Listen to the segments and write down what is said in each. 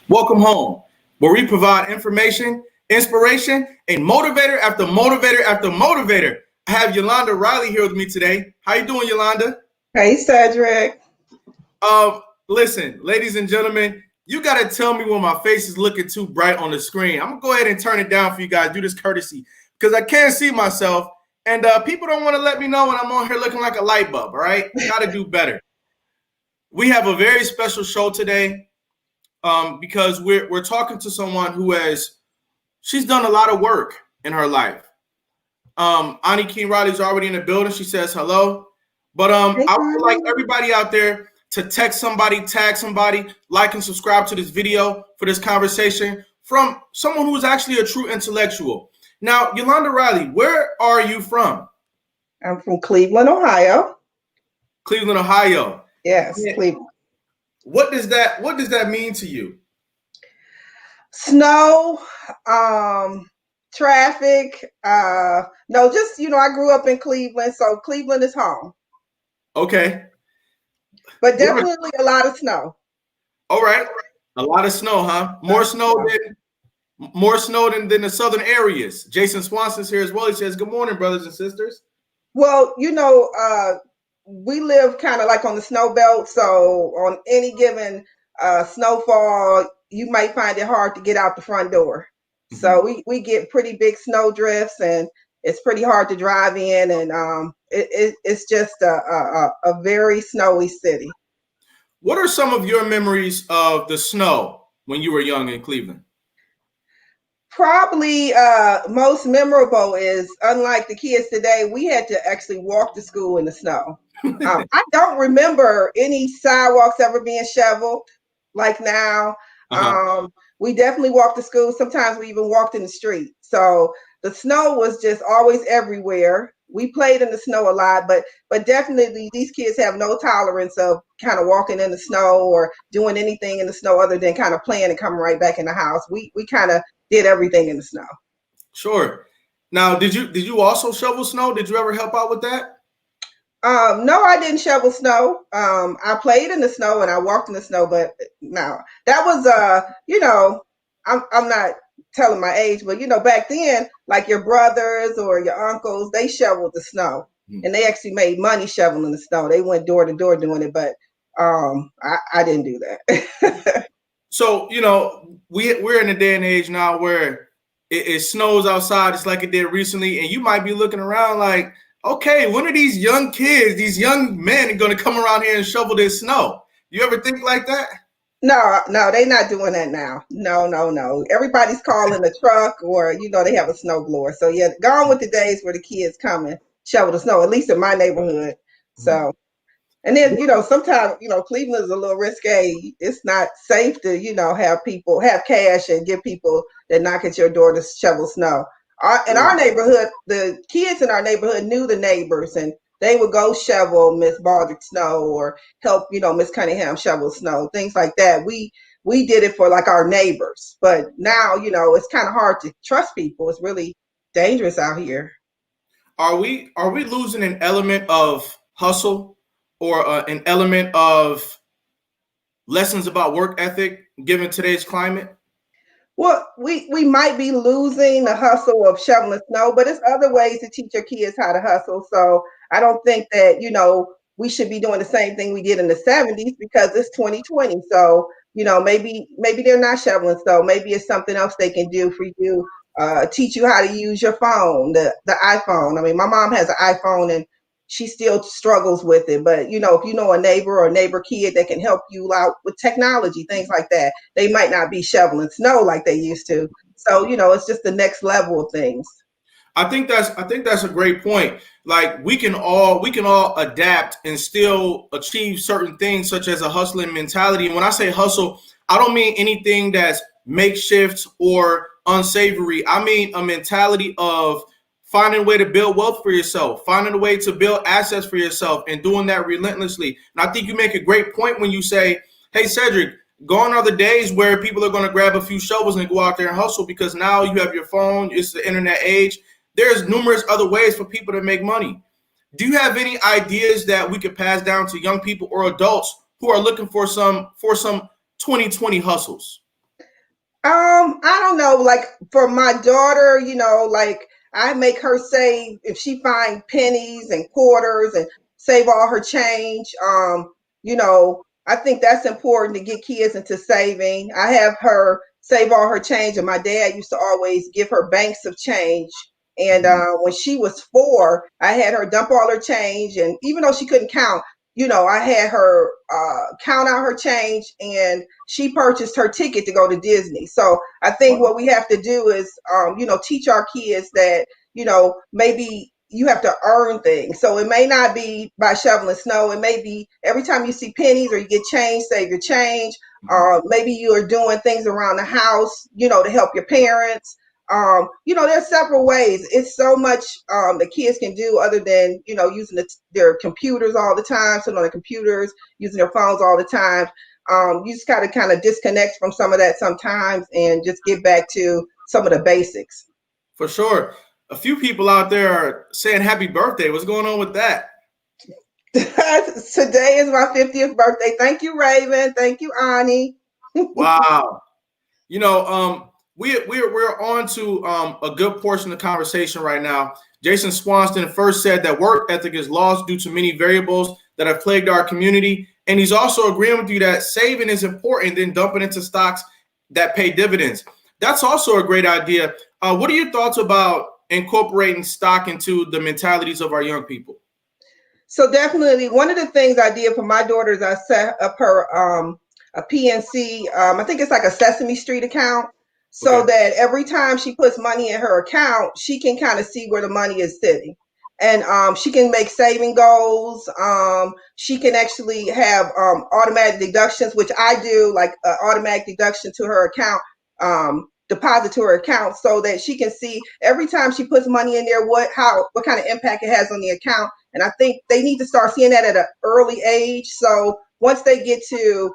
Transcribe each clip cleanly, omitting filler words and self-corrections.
Welcome home, where we provide information, inspiration, and motivator after motivator after motivator. I have Yolanda Riley here with me today. How you doing, Yolanda? Hey, Cedric. Listen, ladies and gentlemen, you got to tell me when my face is looking too bright on the screen. I'm going to go ahead and turn it down for you guys. Do this courtesy because I can't see myself, and people don't want to let me know when I'm on here looking like a light bulb, all right? Got to do better. We have a very special show today. Because we're talking to someone she's done a lot of work in her life. Ani King Riley's already in the building. She says hello. But I would like everybody out there to text somebody, tag somebody, like and subscribe to this video for this conversation from someone who is actually a true intellectual. Now, Yolanda Riley, where are you from? I'm from Cleveland, Ohio. Cleveland, Ohio. Yes, yeah. Cleveland. What does that mean to you? Snow, traffic. I grew up in Cleveland, so Cleveland is home. Okay. But definitely a lot of snow. All right. A lot of snow, huh? More snow than the southern areas. Jason Swanson's here as well. He says, good morning, brothers and sisters. Well, we live kind of like on the snow belt, so on any given snowfall, you might find it hard to get out the front door. Mm-hmm. So we get pretty big snow drifts, and it's pretty hard to drive in, and it's just a very snowy city. What are some of your memories of the snow when you were young in Cleveland? Probably most memorable is, unlike the kids today, we had to actually walk to school in the snow. I don't remember any sidewalks ever being shoveled like now. Uh-huh. We definitely walked to school. Sometimes we even walked in the street. So the snow was just always everywhere. We played in the snow a lot, but definitely these kids have no tolerance of kind of walking in the snow or doing anything in the snow other than kind of playing and coming right back in the house. We kind of did everything in the snow. Sure. Now, did you also shovel snow? Did you ever help out with that? No, I didn't shovel snow. I played in the snow and I walked in the snow, but no, that was, I'm not telling my age, but back then, like your brothers or your uncles, they shoveled the snow and they actually made money shoveling the snow. They went door to door doing it, but I didn't do that. So, we're in a day and age now where it snows outside. It's like it did recently. And you might be looking around like, okay, when are these young kids, these young men going to come around here and shovel this snow? You ever think like that? No, they're not doing that now. No. Everybody's calling a truck or, they have a snow blower. So, yeah, gone with the days where the kids come and shovel the snow, at least in my neighborhood. So, and then, sometimes, Cleveland is a little risque. It's not safe to, have cash and get people that knock at your door to shovel snow. In our neighborhood, the kids in our neighborhood knew the neighbors, and they would go shovel Miss Baldrick's snow or help, Miss Cunningham shovel snow, things like that. We did it for like our neighbors, but now, it's kind of hard to trust people. It's really dangerous out here. Are we losing an element of hustle or an element of lessons about work ethic given today's climate? Well, we might be losing the hustle of shoveling snow, but there's other ways to teach your kids how to hustle. So I don't think that, we should be doing the same thing we did in the 70s because it's 2020. So, maybe they're not shoveling snow. Maybe it's something else they can do for you, teach you how to use your phone, the iPhone. I mean, my mom has an iPhone and she still struggles with it. But, if you know a neighbor or a neighbor kid that can help you out with technology, things like that, they might not be shoveling snow like they used to. So, it's just the next level of things. I think that's a great point. Like we can all adapt and still achieve certain things such as a hustling mentality. And when I say hustle, I don't mean anything that's makeshift or unsavory. I mean a mentality of finding a way to build wealth for yourself, finding a way to build assets for yourself, and doing that relentlessly. And I think you make a great point when you say, hey, Cedric, gone are the days where people are going to grab a few shovels and go out there and hustle, because now you have your phone, it's the internet age. There's numerous other ways for people to make money. Do you have any ideas that we could pass down to young people or adults who are looking for some 2020 hustles? I don't know. Like for my daughter, like I make her save if she find pennies and quarters and save all her change. I think that's important to get kids into saving. I have her save all her change, and my dad used to always give her banks of change. And Mhm. when she was 4, I had her dump all her change, and even though she couldn't count, I had her count out her change, and she purchased her ticket to go to Disney. So I think what we have to do is, teach our kids that, maybe you have to earn things. So it may not be by shoveling snow. It may be every time you see pennies or you get change, save your change. Maybe you are doing things around the house, to help your parents. There's several ways. It's so much the kids can do other than, using their computers all the time, sitting on the computers, using their phones all the time. You just got to kind of disconnect from some of that sometimes and just get back to some of the basics. For sure. A few people out there are saying happy birthday. What's going on with that? Today is my 50th birthday. Thank you, Raven. Thank you, Ani. Wow. You know, we're on to a good portion of the conversation right now. Jason Swanston first said that work ethic is lost due to many variables that have plagued our community, and he's also agreeing with you that saving is important than dumping into stocks that pay dividends. That's also a great idea. What are your thoughts about incorporating stock into the mentalities of our young people? So definitely one of the things I did for my daughter is I set up her a PNC. I think it's like a Sesame Street account, so Okay. that every time she puts money in her account, she can kind of see where the money is sitting. And she can make saving goals. She can actually have automatic deductions, which I do, like automatic deduction to her account, deposit to her account, so that she can see every time she puts money in there what kind of impact it has on the account. And I think they need to start seeing that at an early age. So once they get to,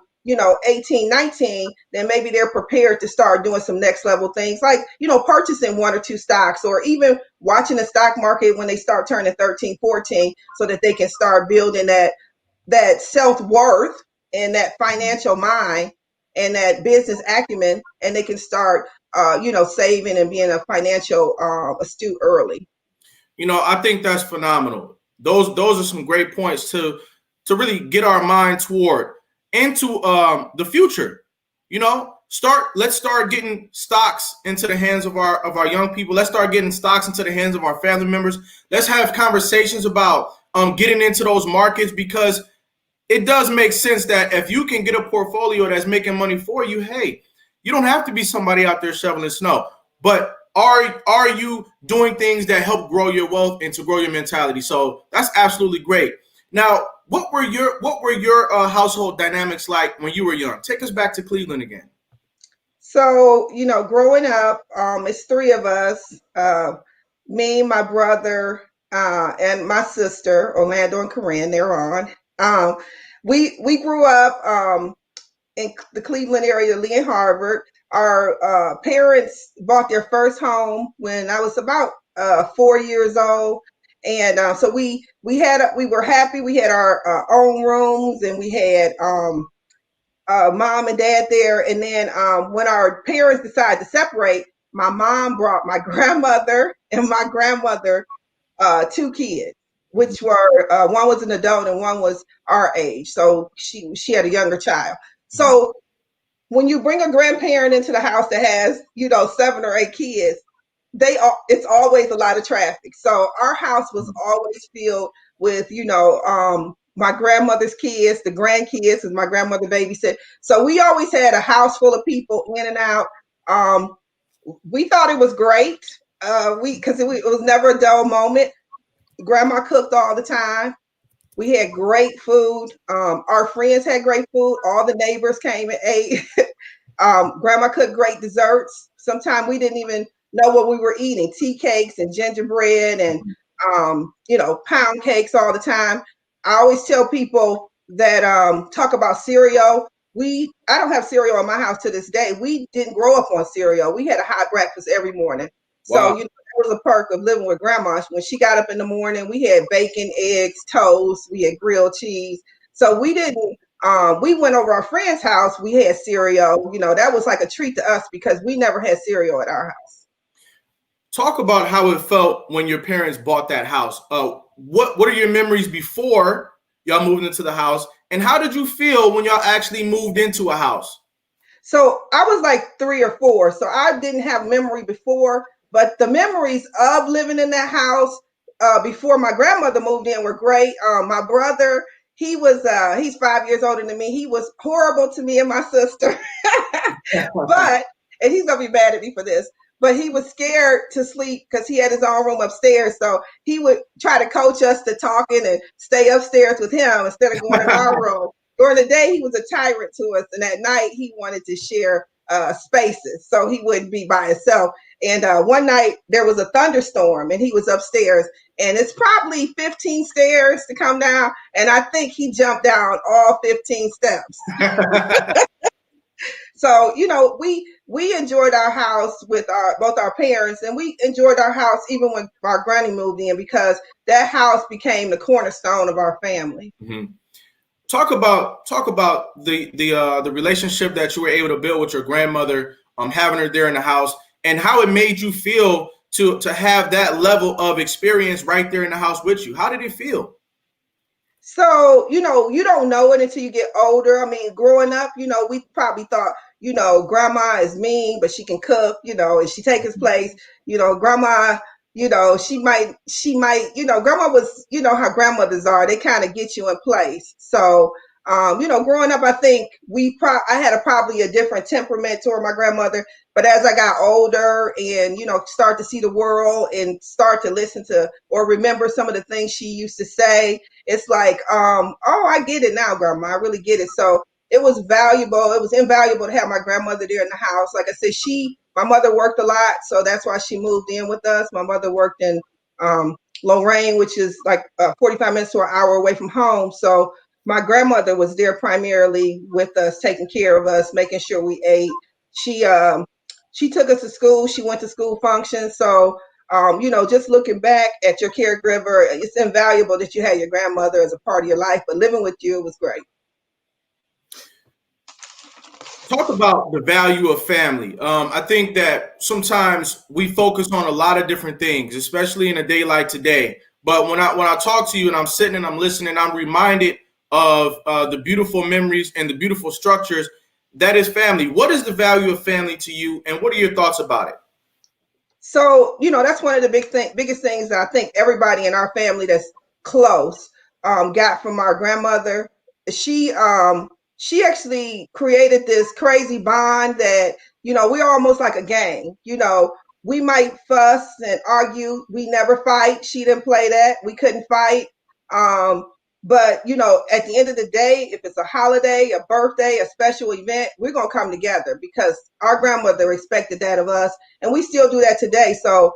18, 19, then maybe they're prepared to start doing some next level things like, purchasing one or two stocks, or even watching the stock market when they start turning 13, 14, so that they can start building that self-worth and that financial mind and that business acumen, and they can start, saving and being a financial astute early. I think that's phenomenal. Those are some great points to really get our mind toward into the future. Let's start getting stocks into the hands of our young people. Let's start getting stocks into the hands of our family members. Let's have conversations about getting into those markets, because it does make sense that if you can get a portfolio that's making money for you, hey, you don't have to be somebody out there shoveling snow. But are you doing things that help grow your wealth and to grow your mentality? So that's absolutely great. Now, what were your household dynamics like when you were young? Take us back to Cleveland again. So, growing up, it's three of us, me, my brother, and my sister, Orlando and Corinne, they're on. We grew up in the Cleveland area, Lee and Harvard. Our parents bought their first home when I was about 4 years old. And so we were happy. We had our own rooms, and we had mom and dad there. And then when our parents decided to separate, my mom brought my grandmother and my grandmother two kids, which were one was an adult and one was our age. So she had a younger child. So when you bring a grandparent into the house that has 7 or 8 kids, it's always a lot of traffic. So our house was always filled with my grandmother's kids, the grandkids, and my grandmother babysit. So we always had a house full of people in and out. Um, we thought it was great. We because it was never a dull moment. Grandma cooked all the time. We had great food. Our friends had great food. All the neighbors came and ate. Grandma cooked great desserts. Sometimes we didn't even know what we were eating. Tea cakes and gingerbread and pound cakes all the time. I always tell people that talk about cereal. I don't have cereal in my house to this day. We didn't grow up on cereal. We had a hot breakfast every morning. So, Wow. that was a perk of living with grandma. When she got up in the morning, we had bacon, eggs, toast, we had grilled cheese. So we didn't we went over our friend's house, we had cereal. That was like a treat to us because we never had cereal at our house. Talk about how it felt when your parents bought that house. What are your memories before y'all moved into the house, and how did you feel when y'all actually moved into a house? So I was like 3 or 4, so I didn't have memory before, but the memories of living in that house before my grandmother moved in were great. My brother, he's 5 years older than me. He was horrible to me and my sister, but and he's gonna be mad at me for this. But he was scared to sleep because he had his own room upstairs. So he would try to coach us to talking and stay upstairs with him instead of going in our room. During the day, he was a tyrant to us, and at night, he wanted to share spaces so he wouldn't be by himself. And one night, there was a thunderstorm, and he was upstairs, and it's probably 15 stairs to come down, and I think he jumped down all 15 steps. So we enjoyed our house with both our parents, and we enjoyed our house even when our granny moved in because that house became the cornerstone of our family. Mm-hmm. Talk about the relationship that you were able to build with your grandmother, having her there in the house, and how it made you feel to have that level of experience right there in the house with you. How did it feel? So, you don't know it until you get older. I mean, growing up, we probably thought, grandma is mean, but she can cook, and she take his place. Grandma, grandma was, how grandmothers are. They kind of get you in place. So, growing up, I think I had probably a different temperament toward my grandmother. But as I got older and, start to see the world and start to listen to or remember some of the things she used to say, it's like, oh, I get it now, grandma. I really get it. So it was valuable. It was invaluable to have my grandmother there in the house. Like I said, my mother worked a lot. So that's why she moved in with us. My mother worked in Lorraine, which is like 45 minutes to an hour away from home. So my grandmother was there primarily with us, taking care of us, making sure we ate. She took us to school. She went to school functions. So, just looking back at your caregiver, it's invaluable that you had your grandmother as a part of your life, but living with you was great. Talk about the value of family. I think that sometimes we focus on a lot of different things, especially in a day like today. But when I talk to you and I'm sitting and I'm listening, I'm reminded of the beautiful memories and the beautiful structures that is family. What is the value of family to you, and what are your thoughts about it? So, that's one of the biggest things that I think everybody in our family that's close got from our grandmother. She she actually created this crazy bond that, we're almost like a gang. We might fuss and argue. We never fight. She didn't play that. We couldn't fight. But at the end of the day, if it's a holiday, a birthday, a special event, we're gonna come together because our grandmother expected that of us, and we still do that today. So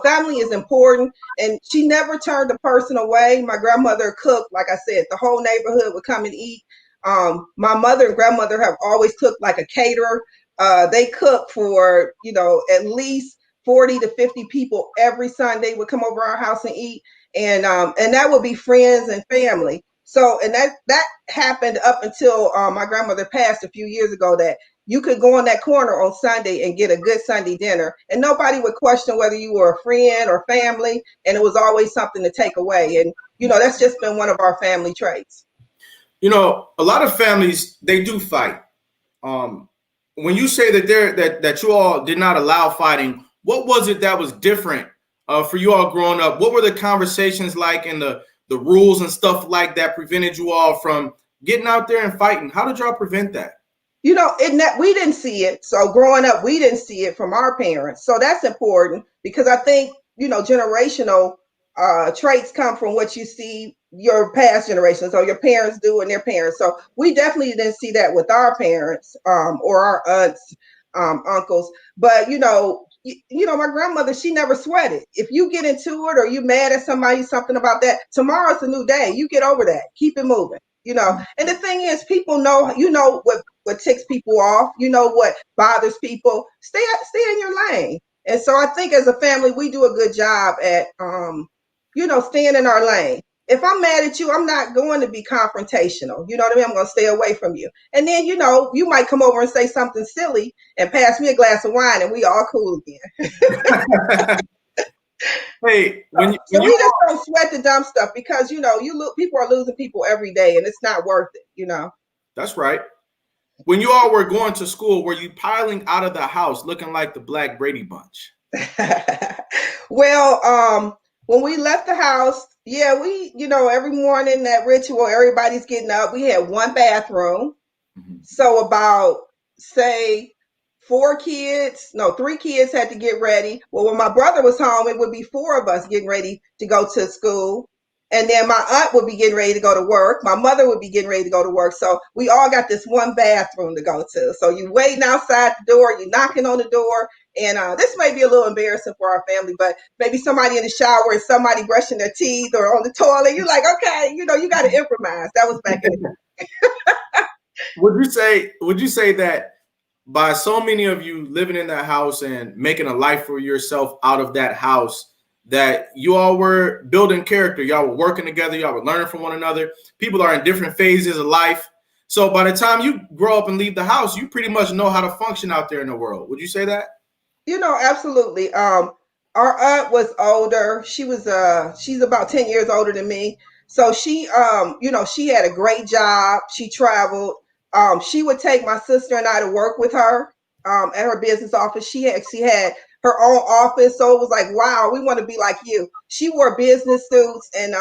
family is important, and she never turned a person away. My grandmother cooked, like I said, the whole neighborhood would come and eat. My mother and grandmother have always cooked like a caterer. They cook for at least 40 to 50 people every Sunday would come over our house and eat, and that would be friends and family. So, and that happened up until my grandmother passed a few years ago. That you could go in that corner on Sunday and get a good Sunday dinner, and nobody would question whether you were a friend or family, and it was always something to take away. And that's just been one of our family traits. A lot of families, they do fight. Um, when you say that you all did not allow fighting, what was it that was different for you all growing up? What were the conversations like, and the rules and stuff like that prevented you all from getting out there and fighting? How did y'all prevent that? We didn't see it. So growing up, we didn't see it from our parents. So that's important because I think, generational traits come from what you see your past generations, or your parents do and their parents. So we definitely didn't see that with our parents, or our aunts, uncles. But my grandmother, she never sweated. If you get into it or you mad at somebody, something about that, tomorrow's a new day. You get over that. Keep it moving. And the thing is, people know, what ticks people off. You know what bothers people. Stay in your lane. And so I think as a family, we do a good job at staying in our lane. If I'm mad at you, I'm not going to be confrontational. You know what I mean? I'm going to stay away from you. And then, you might come over and say something silly and pass me a glass of wine, and we all cool again. Hey, so we just don't sweat the dumb stuff, because, people are losing people every day, and it's not worth it. That's right. When you all were going to school, were you piling out of the house looking like the Black Brady Bunch? Well, when we left the house, yeah, we, every morning, that ritual, everybody's getting up. We had one bathroom. Mm-hmm. So about, say, 3 kids had to get ready. Well, when my brother was home, it would be 4 of us getting ready to go to school. And then my aunt would be getting ready to go to work. My mother would be getting ready to go to work. So we all got this one bathroom to go to. So you waiting outside the door, you knocking on the door. And this may be a little embarrassing for our family, but maybe somebody in the shower and somebody brushing their teeth or on the toilet. You're like, okay, you got to improvise. That was back in the day. Would you say that by so many of you living in that house and making a life for yourself out of that house, that you all were building character, y'all were working together, y'all were learning from one another? People are in different phases of life. So by the time you grow up and leave the house, you pretty much know how to function out there in the world. Would you say that? Absolutely. Our aunt was older. She's about 10 years older than me. So she had a great job. She traveled. She would take my sister and I to work with her at her business office. She had her own office. So it was like, wow, we want to be like you. She wore business suits. And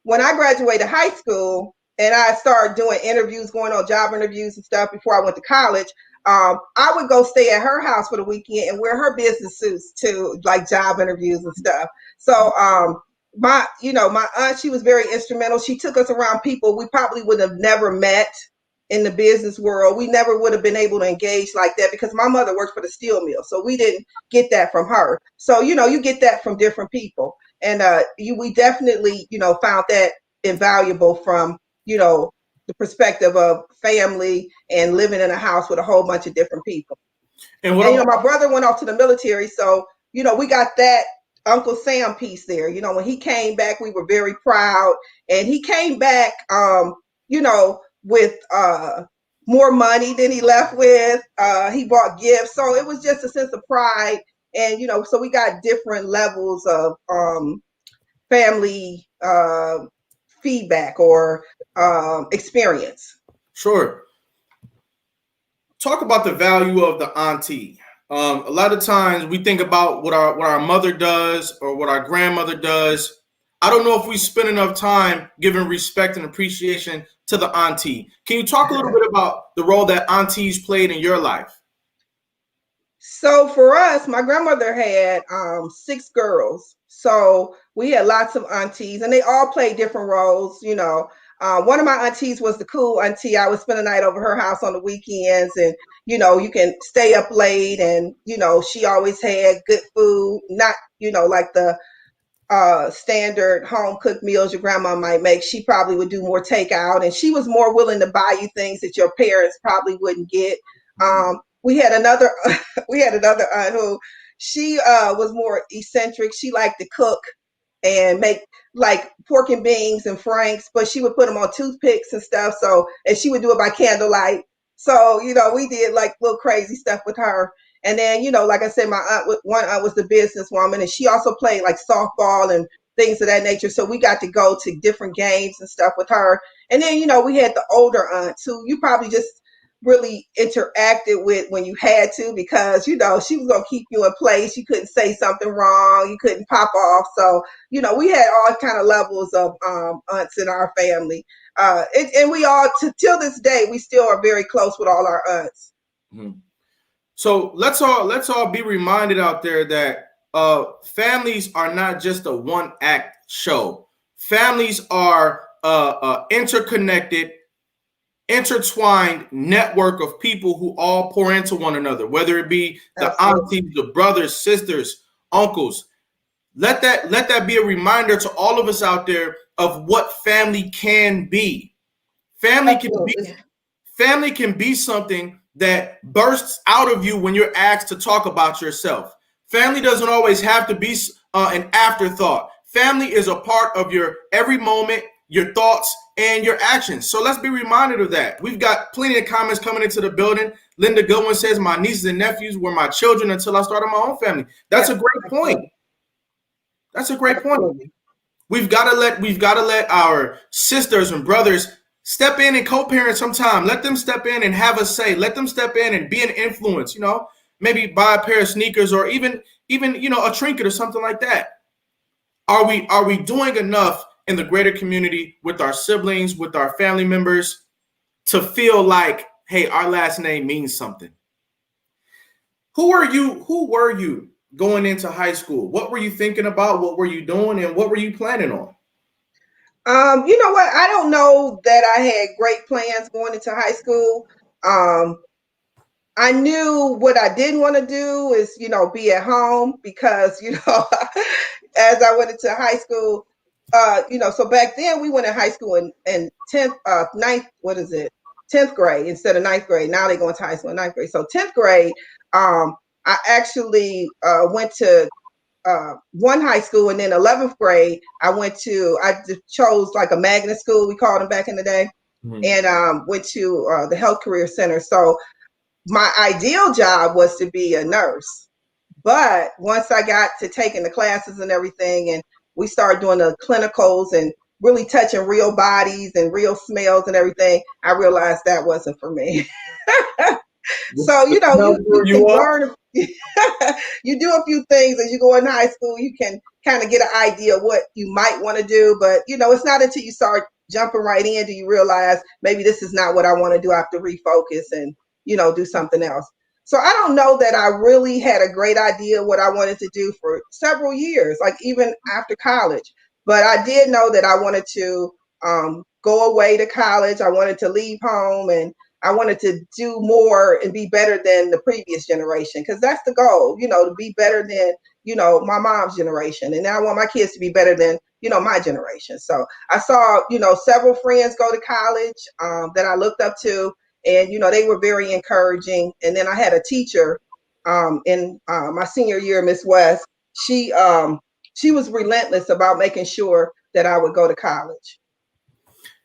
when I graduated high school and I started doing interviews, going on job interviews and stuff before I went to college, I would go stay at her house for the weekend and wear her business suits to like job interviews and stuff. So my aunt, she was very instrumental. She took us around people we probably would have never met in the business world. We never would have been able to engage like that because my mother worked for the steel mill. So we didn't get that from her. So, you get that from different people. And we definitely, found that invaluable from, the perspective of family and living in a house with a whole bunch of different people. And my brother went off to the military. So, we got that Uncle Sam piece there. When he came back, we were very proud. And he came back, with more money than he left with. He bought gifts. So it was just a sense of pride. And, so we got different levels of family feedback or experience. Sure. Talk about the value of the auntie. A lot of times we think about what our mother does or what our grandmother does. I don't know if we spend enough time giving respect and appreciation to the auntie. Can you talk a little bit about the role that aunties played in your life? So for us, my grandmother had 6 girls. So we had lots of aunties and they all played different roles. One of my aunties was the cool auntie. I would spend the night over her house on the weekends and, you can stay up late and, she always had good food, not, like the standard home cooked meals your grandma might make. She probably would do more takeout and she was more willing to buy you things that your parents probably wouldn't get. We had another aunt who she was more eccentric. She liked to cook and make like pork and beans and franks, but she would put them on toothpicks and stuff. So, and she would do it by candlelight. So, we did like little crazy stuff with her. And then, like I said, one aunt was the businesswoman and she also played like softball and things of that nature. So we got to go to different games and stuff with her. And then, we had the older aunts who you probably just really interacted with when you had to, because she was going to keep you in place. You couldn't say something wrong, you couldn't pop off. So we had all kind of levels of aunts in our family, and we all till this day we still are very close with all our aunts. Mm-hmm. So let's all be reminded out there that families are not just a one act show. Families are interconnected, intertwined network of people who all pour into one another, whether it be the Absolutely. aunties, the brothers, sisters, uncles. Let that be a reminder to all of us out there of what family can be. Family can be Absolutely. family can be something that bursts out of you when you're asked to talk about yourself. Family doesn't always have to be an afterthought. Family is a part of your every moment, your thoughts, and your actions. So let's be reminded of that. We've got plenty of comments coming into the building. Linda Goodwin says, "My nieces and nephews were my children until I started my own family." That's Yeah, a great point. absolutely. That's a great point. Absolutely. We've got to let our sisters and brothers step in and co-parent sometime. Let them step in and have a say. Let them step in and be an influence. Maybe buy a pair of sneakers or even a trinket or something like that. Are we doing enough in the greater community with our siblings, with our family members, to feel like, hey, our last name means something? Who were you going into high school? What were you thinking about? What were you doing? And what were you planning on? You know what? I don't know that I had great plans going into high school. Um, I knew what I didn't want to do is, be at home because, as I went into high school, so back then we went in high school in 10th, ninth, what is it? 10th grade instead of ninth grade. Now they go into high school in ninth grade. So 10th grade, I actually went to one high school, and then 11th grade, I just chose like a magnet school, we called them back in the day, Mhm. and went to the Health Career Center. So my ideal job was to be a nurse. But once I got to taking the classes and everything, and we started doing the clinicals and really touching real bodies and real smells and everything, I realized that wasn't for me. So, The smell you threw can you off. learn, you do a few things as you go in high school, you can kind of get an idea of what you might want to do. But, it's not until you start jumping right in do you realize maybe this is not what I want to do. I have to refocus and, do something else. So I don't know that I really had a great idea what I wanted to do for several years, like even after college. But I did know that I wanted to go away to college. I wanted to leave home, and I wanted to do more and be better than the previous generation, because that's the goal, to be better than, my mom's generation. And now I want my kids to be better than, my generation. So I saw, several friends go to college that I looked up to, and, they were very encouraging. And then I had a teacher in my senior year, Miss West. She was relentless about making sure that I would go to college.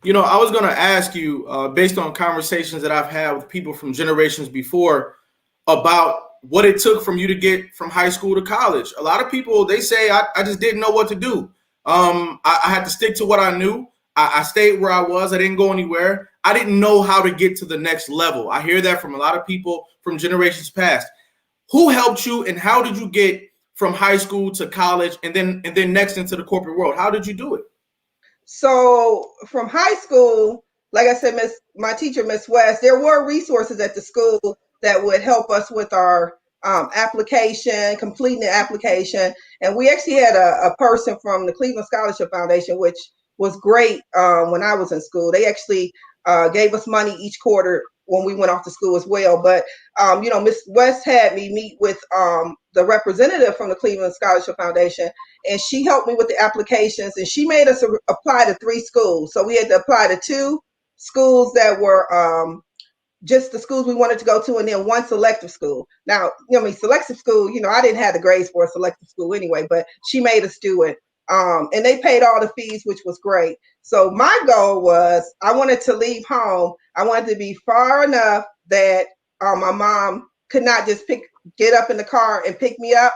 I was going to ask you, based on conversations that I've had with people from generations before, about what it took from you to get from high school to college. A lot of people, they say, I just didn't know what to do. I had to stick to what I knew. I stayed where I was. I didn't go anywhere. I didn't know how to get to the next level. I hear that from a lot of people from generations past. Who helped you, and how did you get from high school to college, and then next into the corporate world? How did you do it? So from high school, like I said, my teacher, Miss West, there were resources at the school that would help us with our application, completing the application. And we actually had a person from the Cleveland Scholarship Foundation, which was great when I was in school. They actually gave us money each quarter when we went off to school as well. But, Miss West had me meet with the representative from the Cleveland Scholarship Foundation, and she helped me with the applications, and she made us apply to 3 schools. So we had to apply to 2 schools that were just the schools we wanted to go to, and then one selective school. Now, selective school, I didn't have the grades for a selective school anyway, but she made us do it. And they paid all the fees, which was great. So my goal was I wanted to leave home. I wanted to be far enough that my mom could not just get up in the car and pick me up,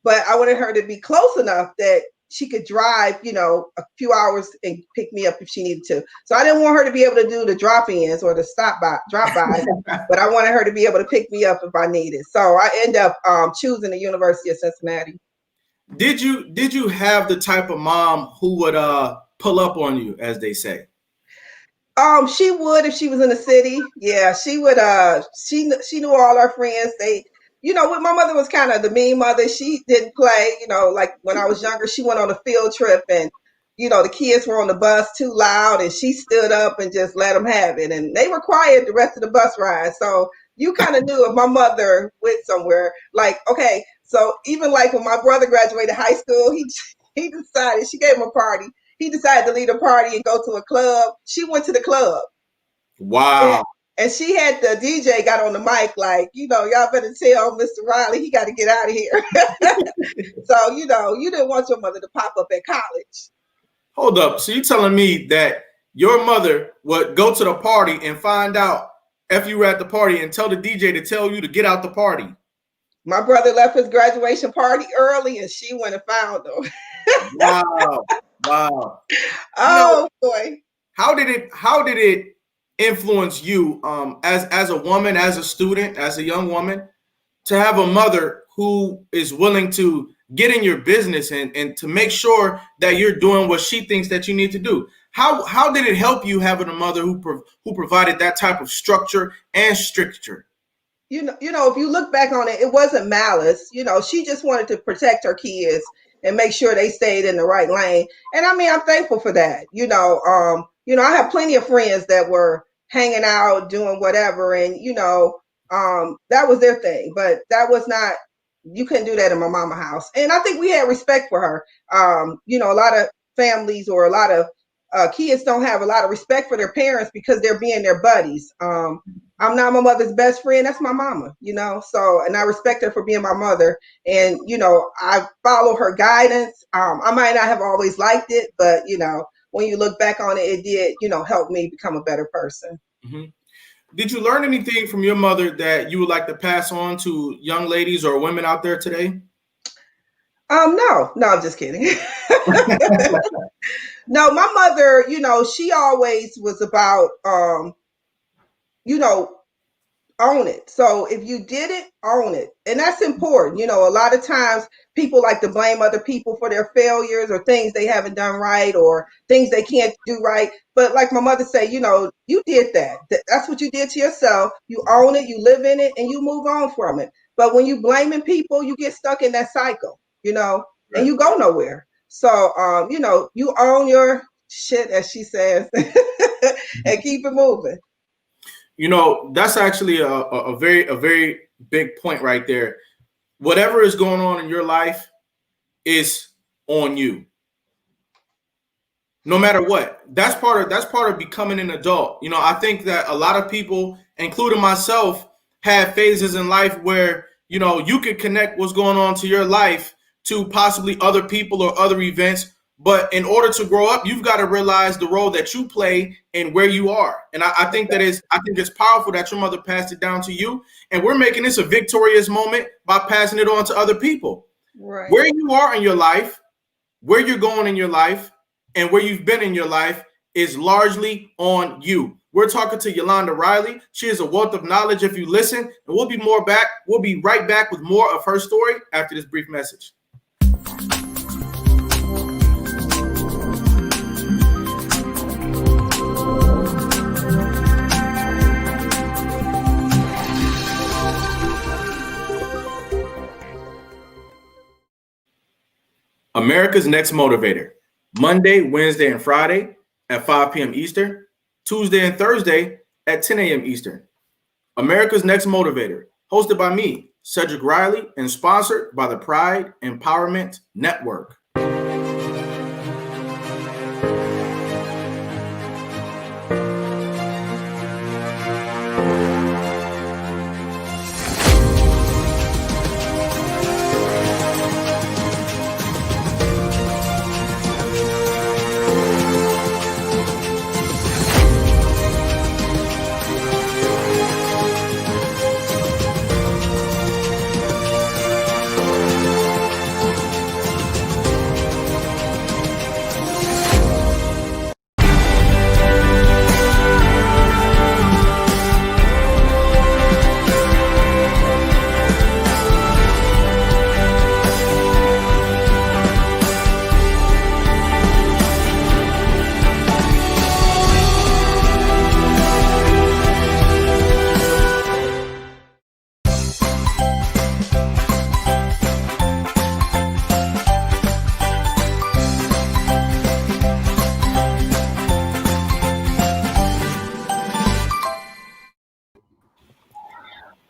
but I wanted her to be close enough that she could drive, a few hours and pick me up if she needed to. So I didn't want her to be able to do the drop-ins or the drop bys, but I wanted her to be able to pick me up if I needed. So I ended up choosing the University of Cincinnati. Did you have the type of mom who would pull up on you, as they say? She would if she was in the city. Yeah, she would. She knew all our friends. They, when my mother was kind of the mean mother. She didn't play. Like when I was younger, she went on a field trip, and the kids were on the bus too loud, and she stood up and just let them have it. And they were quiet the rest of the bus ride. So you kind of knew if my mother went somewhere, like, okay, so even like when my brother graduated high school, he decided, she gave him a party. He decided to leave the party and go to a club. She went to the club. Wow. And she had the DJ got on the mic, like, y'all better tell Mr. Riley he got to get out of here. So, you didn't want your mother to pop up at college. Hold up. So you telling me that your mother would go to the party and find out if you were at the party and tell the DJ to tell you to get out the party? My brother left his graduation party early, and she went and found him. Wow. Wow. Oh, boy. How did it influence you as a woman, as a student, as a young woman, to have a mother who is willing to get in your business and to make sure that you're doing what she thinks that you need to do? How did it help you having a mother who provided that type of structure and stricture? If you look back on it, it wasn't malice. She just wanted to protect her kids and make sure they stayed in the right lane. And I mean, I'm thankful for that. I have plenty of friends that were hanging out, doing whatever, and that was their thing. But that was not, you couldn't do that in my mama house. And I think we had respect for her. A lot of families or a lot of kids don't have a lot of respect for their parents because they're being their buddies. I'm not my mother's best friend. That's my mama, so, and I respect her for being my mother. And, I follow her guidance. I might not have always liked it, but, when you look back on it, it did, help me become a better person. Mm-hmm. Did you learn anything from your mother that you would like to pass on to young ladies or women out there today? No, I'm just kidding. No, my mother, she always was about, own it. So if you did it, own it. And that's important. A lot of times people like to blame other people for their failures or things they haven't done right or things they can't do right. But like my mother said, you did that. That's what you did to yourself. You own it, you live in it, and you move on from it. But when you blaming people, you get stuck in that cycle, Right. and you go nowhere. So, you own your shit, as she says, and keep it moving. That's actually a very big point right there. Whatever is going on in your life is on you. No matter what. That's part of becoming an adult. I think that a lot of people, including myself, have phases in life where, you could connect what's going on to your life to possibly other people or other events. But in order to grow up, you've got to realize the role that you play and where you are. And I think it's powerful that your mother passed it down to you. And we're making this a victorious moment by passing it on to other people. Right. Where you are in your life, where you're going in your life, and where you've been in your life is largely on you. We're talking to Yolanda Riley. She is a wealth of knowledge if you listen. And we'll be right back with more of her story after this brief message. America's Next Motivator, Monday, Wednesday, and Friday at 5 p.m. Eastern, Tuesday and Thursday at 10 a.m. Eastern. America's Next Motivator, hosted by me, Cedric Riley, and sponsored by the Pride Empowerment Network.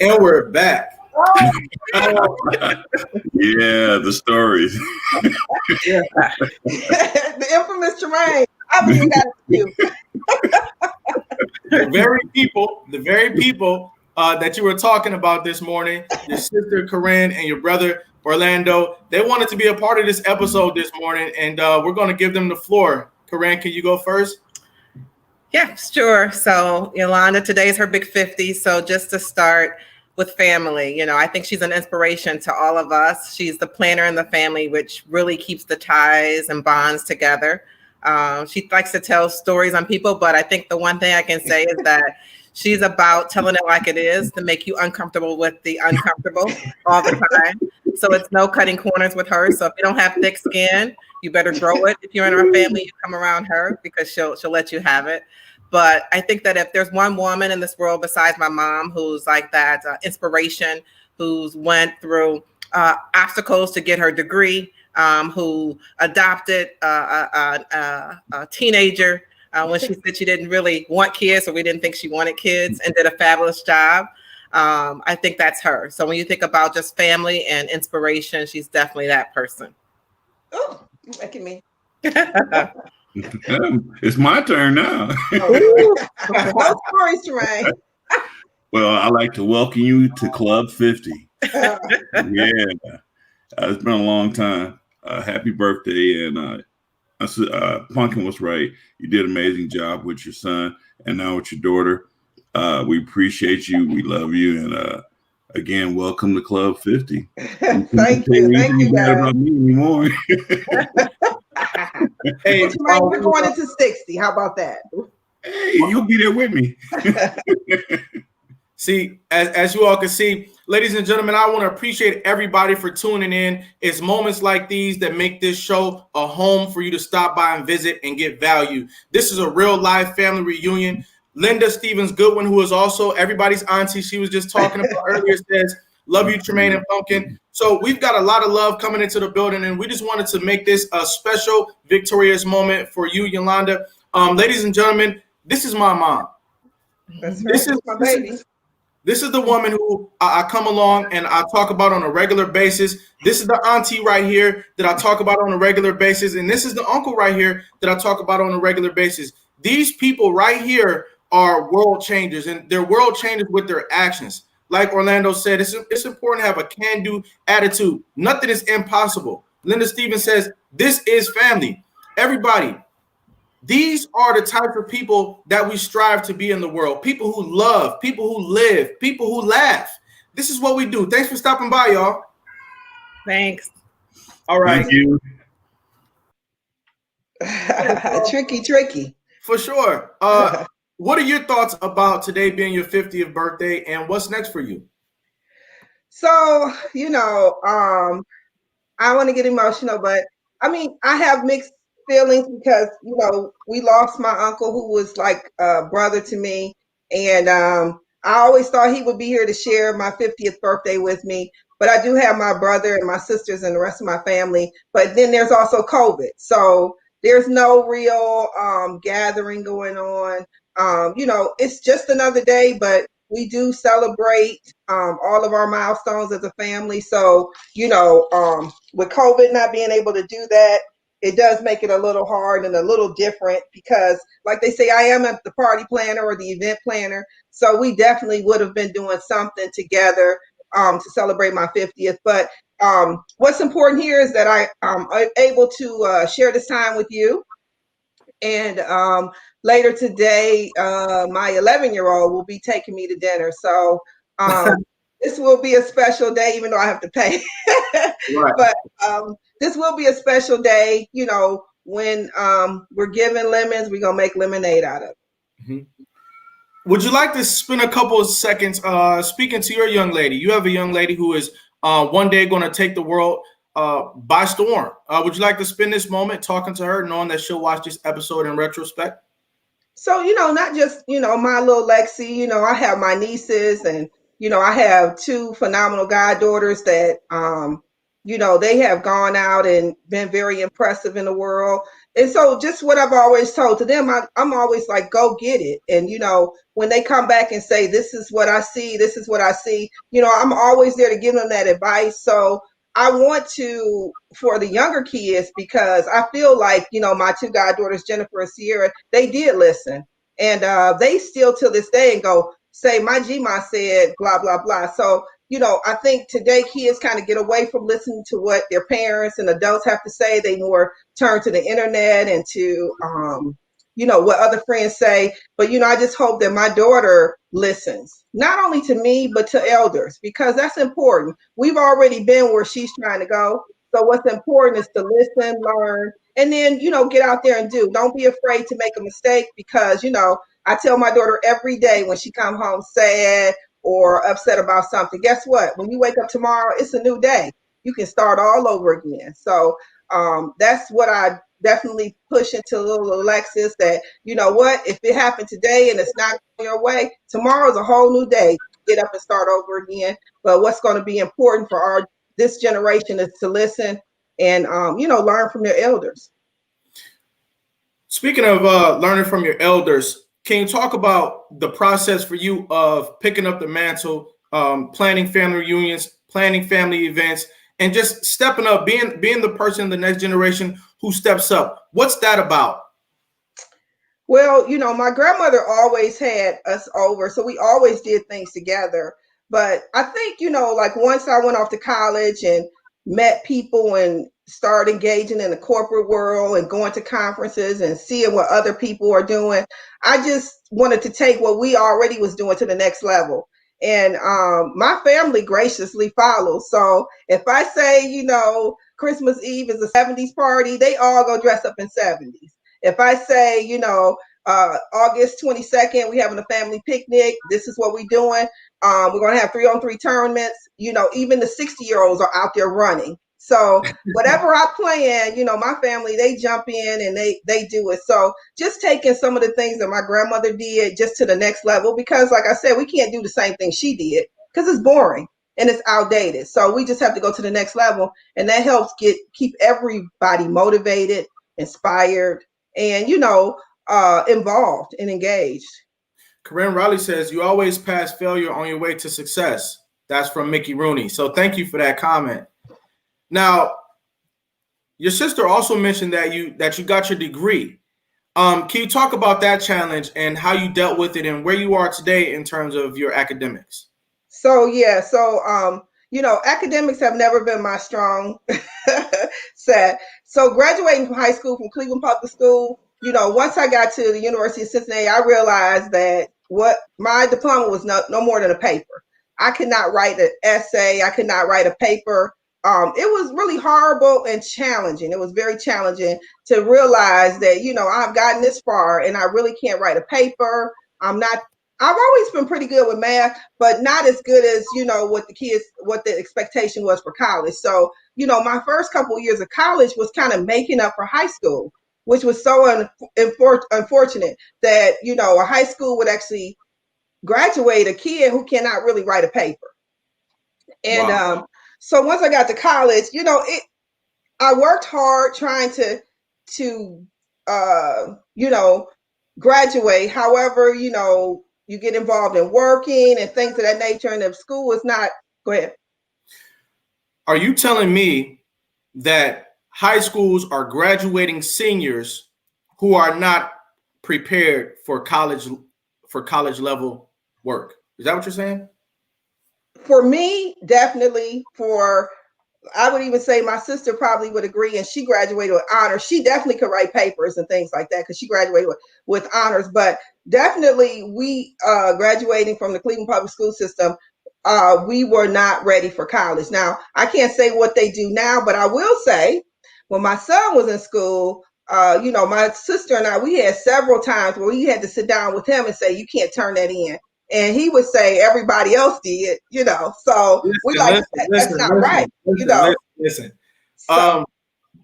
And we're back. Oh, Yeah, the stories. the infamous Tremaine. I've even got you. The very people that you were talking about this morning, your sister Corinne and your brother Orlando, they wanted to be a part of this episode this morning, and we're going to give them the floor. Corinne, can you go first? Yeah, sure. So Yolanda, today's her big 50. So just to start with family, I think she's an inspiration to all of us. She's the planner in the family, which really keeps the ties and bonds together. She likes to tell stories on people, but I think the one thing I can say is that she's about telling it like it is to make you uncomfortable with the uncomfortable all the time. So it's no cutting corners with her. So if you don't have thick skin, you better grow it. If you're in our family, you come around her because she'll let you have it. But I think that if there's one woman in this world besides my mom who's like that inspiration, who's went through obstacles to get her degree, who adopted a teenager when she said she didn't really want kids, or we didn't think she wanted kids, and did a fabulous job. I think that's her. So when you think about just family and inspiration, she's definitely that person. Oh, you're making me. It's my turn now. No stories, Tremaine. Well, I'd like to welcome you to Club 50. Yeah, it's been a long time. Happy birthday. And Pumpkin was right. You did an amazing job with your son and now with your daughter. We appreciate you. We love you. And again, welcome to Club 50. Thank you. Thank you, guys. About me anymore. Hey, Tremaine, we're going into 60. How about that? Hey, you'll be there with me. See, as you all can see, ladies and gentlemen, I want to appreciate everybody for tuning in. It's moments like these that make this show a home for you to stop by and visit and get value. This is a real live family reunion. Linda Stevens Goodwin, who is also everybody's auntie, she was just talking about earlier, says, love you, Tremaine and Pumpkin. So we've got a lot of love coming into the building, and we just wanted to make this a special, victorious moment for you, Yolanda. Ladies and gentlemen, this is my mom. That's right. This is my baby. This is the woman who I come along and I talk about on a regular basis. This is the auntie right here that I talk about on a regular basis. And this is the uncle right here that I talk about on a regular basis. These people right here are world changers, and they're world changers with their actions. Like Orlando said, it's important to have a can-do attitude. Nothing is impossible. Linda Stevens says, this is family. Everybody, these are the types of people that we strive to be in the world. People who love, people who live, people who laugh. This is what we do. Thanks for stopping by, y'all. Thanks. All right. Thank you. Tricky. For sure. What are your thoughts about today being your 50th birthday, and what's next for you? So, I want to get emotional, but I mean, I have mixed feelings because, we lost my uncle who was like a brother to me. And I always thought he would be here to share my 50th birthday with me. But I do have my brother and my sisters and the rest of my family. But then there's also COVID. So there's no real gathering going on. It's just another day, but we do celebrate all of our milestones as a family. So, with COVID not being able to do that, it does make it a little hard and a little different because, like they say, I am the party planner or the event planner. So we definitely would have been doing something together to celebrate my 50th. But what's important here is that I am able to share this time with you. And later today, my 11-year-old will be taking me to dinner. So this will be a special day, even though I have to pay. Right. But this will be a special day, when we're giving lemons, we're going to make lemonade out of it. Mm-hmm. Would you like to spend a couple of seconds speaking to your young lady? You have a young lady who is one day going to take the world by storm. Would you like to spend this moment talking to her, knowing that she'll watch this episode in retrospect? So, not just, my little Lexi, I have my nieces and, I have two phenomenal goddaughters that, They have gone out and been very impressive in the world. And so just what I've always told to them, I'm always like, go get it. And, when they come back and say, this is what I see, this is what I see, I'm always there to give them that advice. So I want to, for the younger kids, because I feel like, my two goddaughters, Jennifer and Sierra, they did listen. And they still to this day and go, say, my GMA said, blah, blah, blah. So I think today kids kind of get away from listening to what their parents and adults have to say. They more turn to the internet and to, what other friends say. But, I just hope that my daughter listens, not only to me, but to elders, because that's important. We've already been where she's trying to go. So what's important is to listen, learn, and then, get out there and do. Don't be afraid to make a mistake because, I tell my daughter every day when she come home sad or upset about something, guess what? When you wake up tomorrow, it's a new day. You can start all over again. So that's what I definitely push into little Alexis, that, what, if it happened today and it's not going your way, tomorrow's a whole new day. Get up and start over again. But what's going to be important for this generation is to listen and, learn from their elders. Speaking of learning from your elders, can you talk about the process for you of picking up the mantle, planning family reunions, planning family events, and just stepping up, being the person in the next generation who steps up? What's that about? Well, my grandmother always had us over, so we always did things together. But I think, like once I went off to college and met people and started engaging in the corporate world and going to conferences and seeing what other people are doing, I just wanted to take what we already was doing to the next level. And my family graciously follows. So if I say, Christmas Eve is a 70s party, they all go dress up in 70s. If I say, August 22nd, we having a family picnic, this is what we're doing. We're going to have 3-on-3 tournaments. Even the 60-year-olds are out there running. So whatever I plan, my family, they jump in and they do it. So just taking some of the things that my grandmother did just to the next level, because like I said, we can't do the same thing she did because it's boring and it's outdated. So we just have to go to the next level, and that helps keep everybody motivated, inspired, and, involved and engaged. Corinne Riley says, you always pass failure on your way to success. That's from Mickey Rooney. So thank you for that comment. Now, your sister also mentioned that you got your degree. Can you talk about that challenge and how you dealt with it and where you are today in terms of your academics? So academics have never been my strong set. So graduating from high school from Cleveland Public School, once I got to the University of Cincinnati, I realized that what my diploma was no more than a paper. I could not write an essay. I could not write a paper. It was really horrible and challenging. It was very challenging to realize that, I've gotten this far and I really can't write a paper. I've always been pretty good with math, but not as good as, what the expectation was for college. So, my first couple of years of college was kind of making up for high school, which was so unfortunate that, a high school would actually graduate a kid who cannot really write a paper. And wow. So once I got to college, I worked hard trying to graduate. However, you get involved in working and things of that nature, and if school is not, go ahead. Are you telling me that high schools are graduating seniors who are not prepared for college level work? Is that what you're saying? For me, definitely. I would even say my sister probably would agree, and she graduated with honors. She definitely could write papers and things like that because she graduated with honors. But definitely, we graduating from the Cleveland Public School System, we were not ready for college. Now, I can't say what they do now, but I will say when my son was in school, my sister and I, we had several times where we had to sit down with him and say, you can't turn that in. And he would say everybody else did, so that's not right, Listen,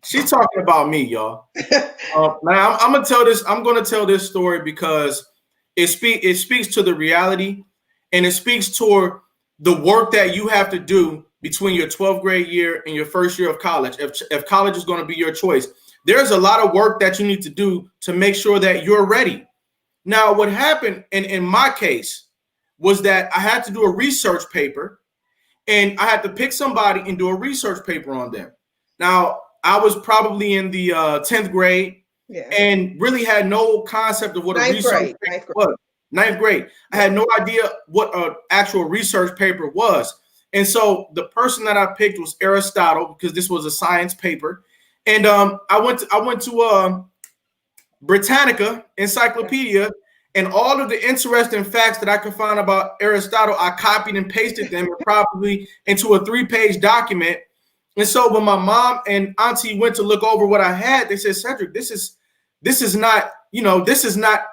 she's talking about me, y'all. Now I'm going to tell this story because it speaks to the reality, and it speaks toward the work that you have to do between your 12th grade year and your first year of college, if college is going to be your choice, there's a lot of work that you need to do to make sure that you're ready. Now, what happened in my case was that I had to do a research paper, and I had to pick somebody and do a research paper on them. Now, I was probably in the 10th grade and really had no concept of what a research paper was. Ninth grade. I had no idea what an actual research paper was. And so the person that I picked was Aristotle, because this was a science paper. And I went to Britannica Encyclopedia, and all of the interesting facts that I could find about Aristotle, I copied and pasted them probably into a 3-page document. And so when my mom and auntie went to look over what I had, they said, Cedric, this is not, this is not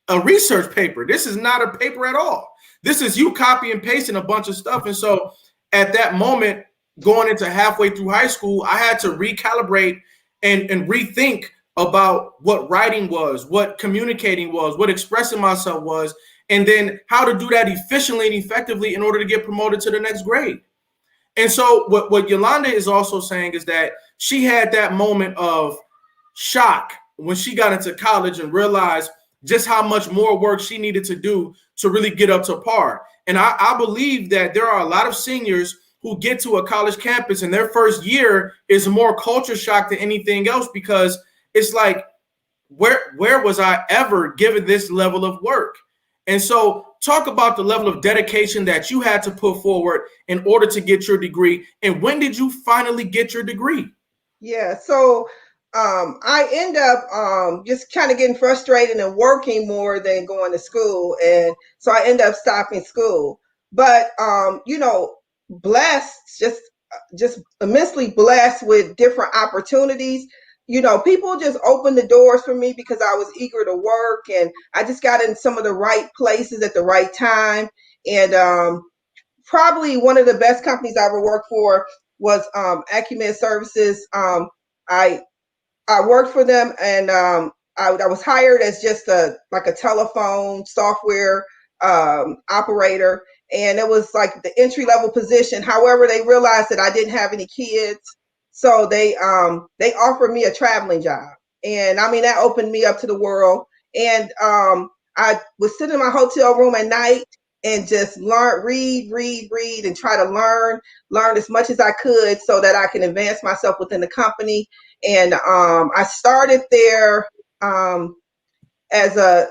a research paper. This is not a paper at all. This is you copy and pasting a bunch of stuff. And so at that moment, going into halfway through high school, I had to recalibrate and rethink about what writing was, what communicating was, what expressing myself was, and then how to do that efficiently and effectively in order to get promoted to the next grade. And so what Yolanda is also saying is that she had that moment of shock when she got into college and realized just how much more work she needed to do to really get up to par. And I believe that there are a lot of seniors who get to a college campus and their first year is more culture shock than anything else, because it's like, where was I ever given this level of work? And so talk about the level of dedication that you had to put forward in order to get your degree. And when did you finally get your degree? Yeah, so I end up just kind of getting frustrated and working more than going to school. And so I end up stopping school. But, blessed, just immensely blessed with different opportunities. People just opened the doors for me because I was eager to work, and I just got in some of the right places at the right time. And probably one of the best companies I ever worked for was Acumen Services. I worked for them, and I was hired as just a telephone software operator, and it was like the entry-level position. However, they realized that I didn't have any kids, so they offered me a traveling job, and I mean that opened me up to the world. And I would sit in my hotel room at night and just read, and try to learn as much as I could so that I can advance myself within the company. And I started there as a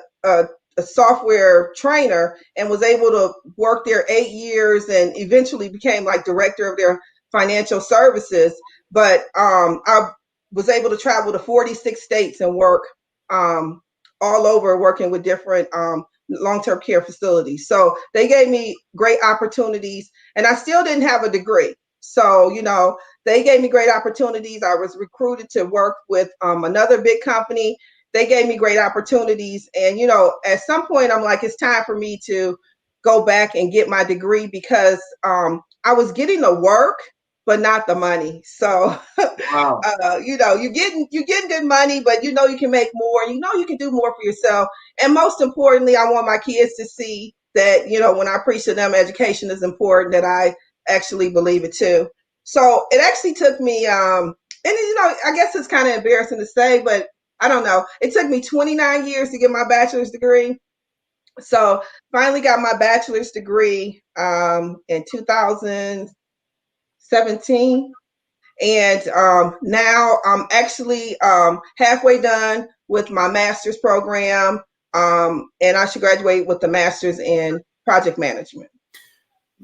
software trainer and was able to work there 8 years and eventually became like director of their financial services. But I was able to travel to 46 states and work all over, working with different long-term care facilities. So they gave me great opportunities, and I still didn't have a degree. So, they gave me great opportunities. I was recruited to work with another big company. They gave me great opportunities. And, at some point I'm like, it's time for me to go back and get my degree, because I was getting the work, but not the money. So, wow. You're getting good money, but you can make more, and you can do more for yourself. And most importantly, I want my kids to see that, when I preach to them education is important, that I actually believe it too. So it actually took me, and I guess it's kind of embarrassing to say, but I don't know. It took me 29 years to get my bachelor's degree. So finally got my bachelor's degree in 2017. And now I'm actually halfway done with my master's program, and I should graduate with the master's in project management.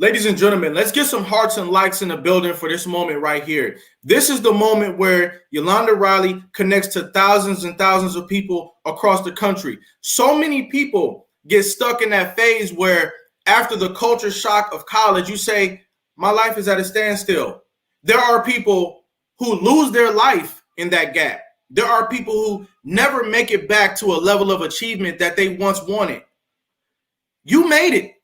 Ladies and gentlemen, let's get some hearts and likes in the building for this moment right here. This is the moment where Yolanda Riley connects to thousands and thousands of people across the country. So many people get stuck in that phase where after the culture shock of college, you say, my life is at a standstill. There are people who lose their life in that gap. There are people who never make it back to a level of achievement that they once wanted. You made it.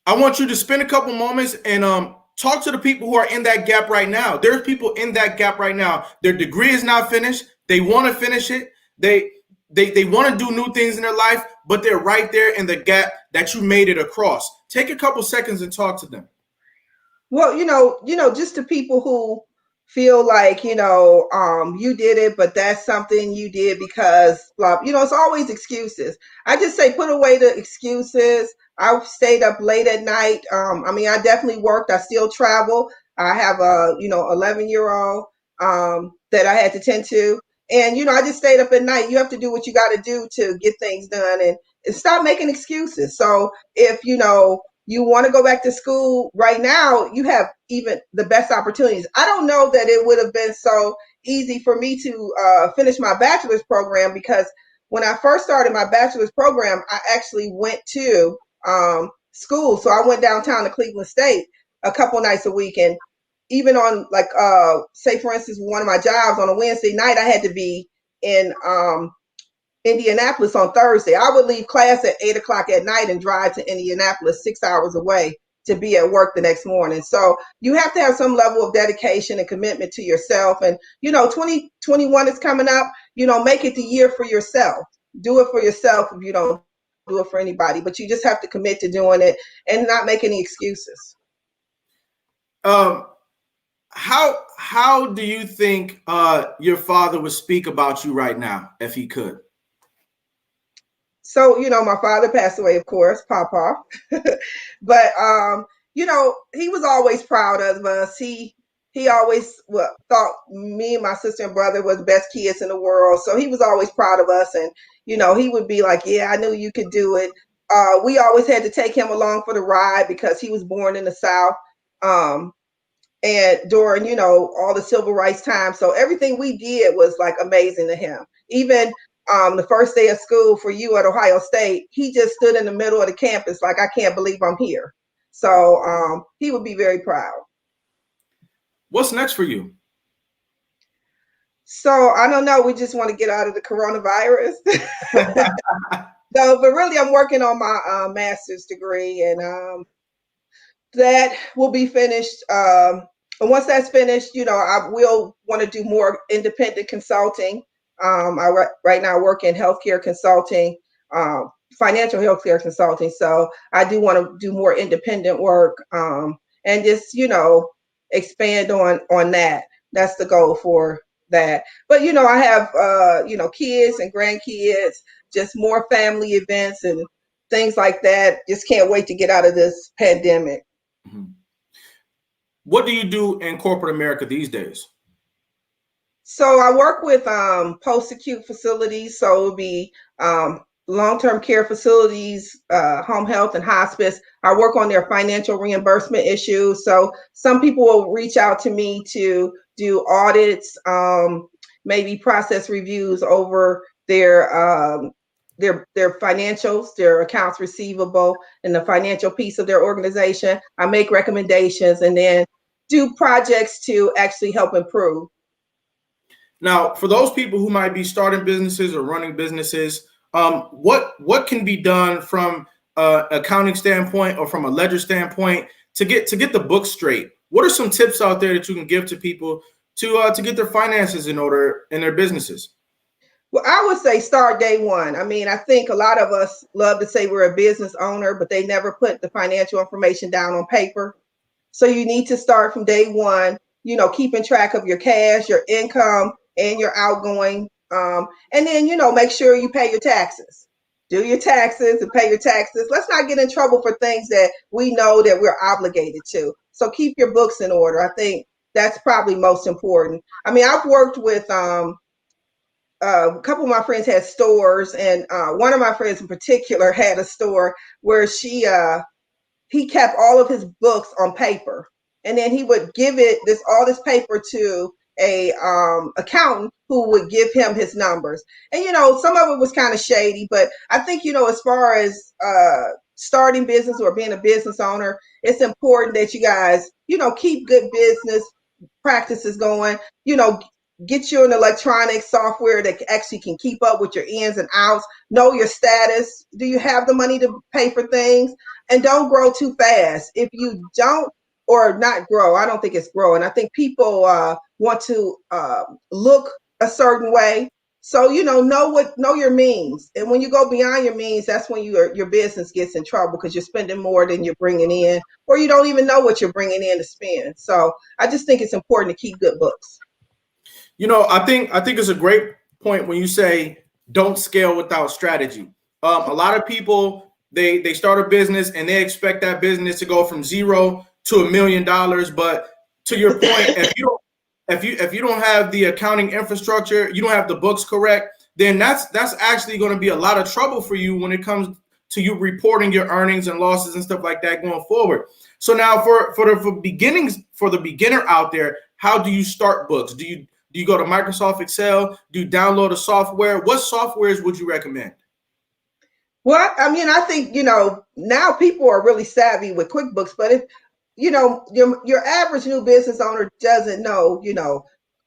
I want you to spend a couple moments and talk to the people who are in that gap right now. There's people in that gap right now. Their degree is not finished. They want to finish it. They want to do new things in their life, but they're right there in the gap that you made it across. take a couple seconds and talk to them. Well, just the people who feel like, you did it, but that's something you did because, blah, it's always excuses. I just say put away the excuses. I stayed up late at night. I definitely worked. I still travel. I have a, 11-year-old that I had to tend to. And, I just stayed up at night. You have to do what you got to do to get things done and stop making excuses. So if, you want to go back to school right now, you have even the best opportunities. I don't know that it would have been so easy for me to finish my bachelor's program, because when I first started my bachelor's program, I actually went to school. So I went downtown to Cleveland State a couple nights a week. And even on say for instance, one of my jobs on a Wednesday night, I had to be in Indianapolis on Thursday. I would leave class at 8 o'clock at night and drive to Indianapolis 6 hours away to be at work the next morning. So you have to have some level of dedication and commitment to yourself. And, 2021 is coming up, make it the year for yourself. Do it for yourself if you don't do it for anybody, but you just have to commit to doing it and not make any excuses. How do you think your father would speak about you right now if he could? So, my father passed away, of course, Papa. But, he was always proud of us. He always thought me and my sister and brother was the best kids in the world. So he was always proud of us. And, he would be like, yeah, I knew you could do it. We always had to take him along for the ride because he was born in the South. And during, all the civil rights time. So everything we did was like amazing to him. Even the first day of school for you at Ohio State, he just stood in the middle of the campus like, I can't believe I'm here. So he would be very proud. What's next for you? So I don't know. We just want to get out of the coronavirus. No, but really I'm working on my master's degree, and that will be finished. And once that's finished, I will want to do more independent consulting. Right now work in healthcare consulting, financial healthcare consulting. So I do want to do more independent work, and just, expand on that. That's the goal for that. But, I have, kids and grandkids, just more family events and things like that. Just can't wait to get out of this pandemic. Mm-hmm. What do you do in corporate America these days? So I work with post-acute facilities. So it would be long-term care facilities, home health and hospice. I work on their financial reimbursement issues. So some people will reach out to me to do audits, maybe process reviews over their financials, their accounts receivable, and the financial piece of their organization. I make recommendations and then do projects to actually help improve. Now, for those people who might be starting businesses or running businesses, what can be done from an accounting standpoint or from a ledger standpoint to get the book straight? What are some tips out there that you can give to people to get their finances in order in their businesses? Well, I would say start day one. I think a lot of us love to say we're a business owner, but they never put the financial information down on paper. So you need to start from day one, keeping track of your cash, your income, and your outgoing. And then, make sure you pay your taxes. Do your taxes and pay your taxes. Let's not get in trouble for things that we know that we're obligated to. So keep your books in order. I think that's probably most important. I've worked with a couple of my friends had stores, and one of my friends in particular had a store where he kept all of his books on paper, and then he would give all this paper to a accountant who would give him his numbers. And some of it was kind of shady, but I think as far as starting business or being a business owner, it's important that you guys keep good business practices going. Get you an electronic software that actually can keep up with your ins and outs. Know your status. Do you have the money to pay for things? And don't grow too fast. If you don't, or not grow, I don't think it's growing. I think people want to look a certain way, So, know your means. And when you go beyond your means, that's when your business gets in trouble because you're spending more than you're bringing in, or you don't even know what you're bringing in to spend. So I just think it's important to keep good books. I think it's a great point when you say don't scale without strategy. A lot of people they start a business and they expect that business to go from zero to $1 million. But to your point, if you don't have the accounting infrastructure, you don't have the books correct, then that's actually going to be a lot of trouble for you when it comes to you reporting your earnings and losses and stuff like that going forward. So now for the beginner out there, how do you start books? Do you go to Microsoft Excel? Do you download a software? What softwares would you recommend? Well, I mean, I think, now people are really savvy with QuickBooks, but if, your average new business owner doesn't know,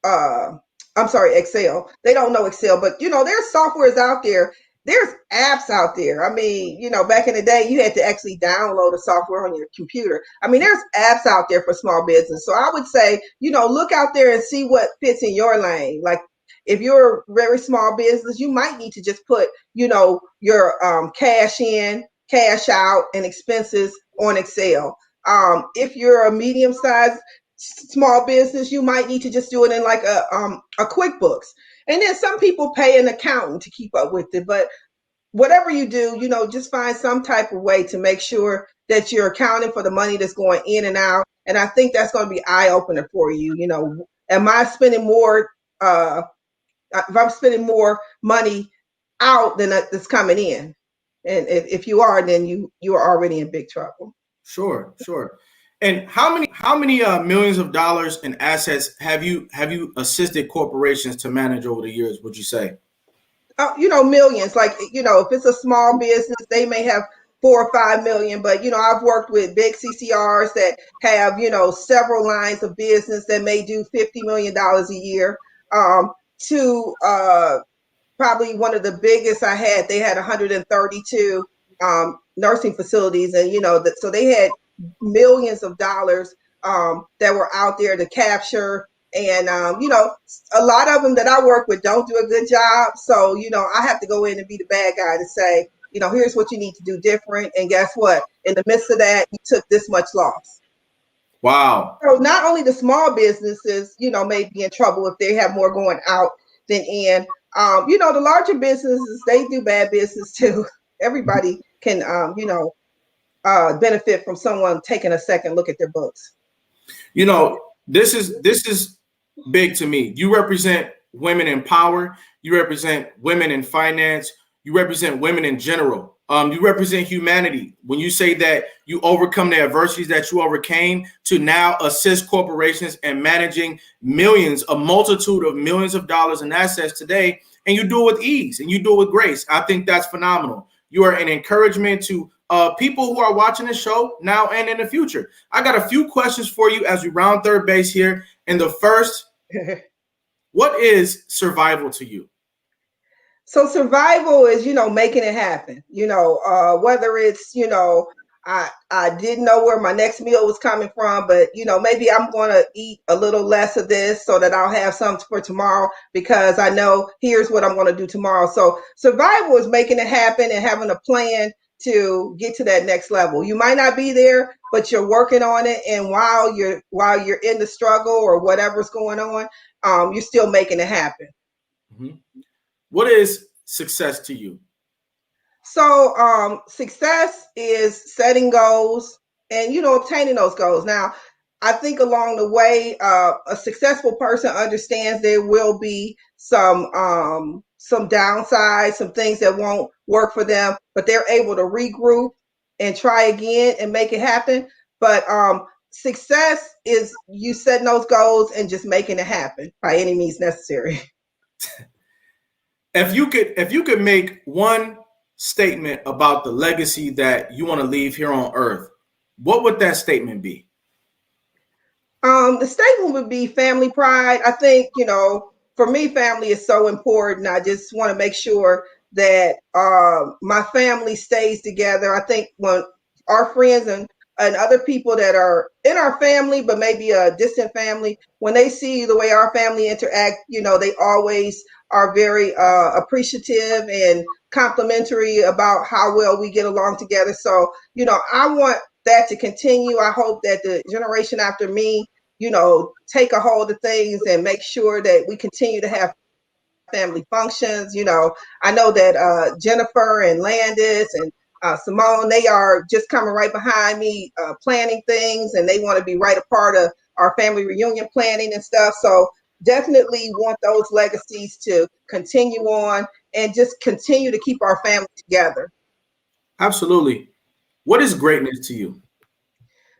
uh, I'm sorry, Excel. They don't know Excel, but, there's softwares out there. There's apps out there. I mean, back in the day, you had to actually download a software on your computer. I mean, there's apps out there for small business. So I would say, look out there and see what fits in your lane. Like, if you're a very small business, you might need to just put, your cash in, cash out, and expenses on Excel. If you're a medium-sized small business, you might need to just do it in like a QuickBooks. And then some people pay an accountant to keep up with it. But whatever you do, just find some type of way to make sure that you're accounting for the money that's going in and out. And I think that's going to be eye-opener for you. Am I spending more? If I'm spending more money out than that's coming in, and if you are, then you are already in big trouble. Sure. And how many millions of dollars in assets have you assisted corporations to manage over the years? Would you say? Millions. Like, if it's a small business, they may have 4 or 5 million. But I've worked with big CCRs that have several lines of business that may do $50 million a year. To probably one of the biggest I had, they had 132 nursing facilities, and so they had millions of dollars that were out there to capture. And a lot of them that I work with don't do a good job. So I have to go in and be the bad guy to say, here's what you need to do different. And guess what? In the midst of that, you took this much loss. Wow. So not only the small businesses, may be in trouble if they have more going out than in. The larger businesses, they do bad business too. Everybody can, benefit from someone taking a second look at their books. This is big to me. You represent women in power. You represent women in finance. You represent women in general. You represent humanity when you say that you overcome the adversities that you overcame to now assist corporations and managing a multitude of millions of dollars in assets today. And you do it with ease and you do it with grace. I think that's phenomenal. You are an encouragement to people who are watching the show now and in the future. I got a few questions for you as we round third base here. And the first, what is survival to you? So survival is, making it happen, whether it's, I didn't know where my next meal was coming from, but, maybe I'm going to eat a little less of this so that I'll have some for tomorrow because I know here's what I'm going to do tomorrow. So survival is making it happen and having a plan to get to that next level. You might not be there, but you're working on it. And while you're in the struggle or whatever's going on, you're still making it happen. Mm-hmm. What is success to you? So success is setting goals and, obtaining those goals. Now, I think along the way, a successful person understands there will be some downsides, some things that won't work for them, but they're able to regroup and try again and make it happen. But success is you setting those goals and just making it happen by any means necessary. If you could make one statement about the legacy that you want to leave here on earth, what would that statement be? The statement would be family pride. I think, for me, family is so important. I just want to make sure that my family stays together. I think when our friends and other people that are in our family, but maybe a distant family, when they see the way our family interact, they always are very appreciative and complimentary about how well we get along together. So, I want that to continue. I hope that the generation after me, take a hold of things and make sure that we continue to have family functions. I know that Jennifer and Landis and Simone, they are just coming right behind me, planning things, and they want to be right a part of our family reunion planning and stuff. So definitely want those legacies to continue on and just continue to keep our family together. Absolutely. What is greatness to you?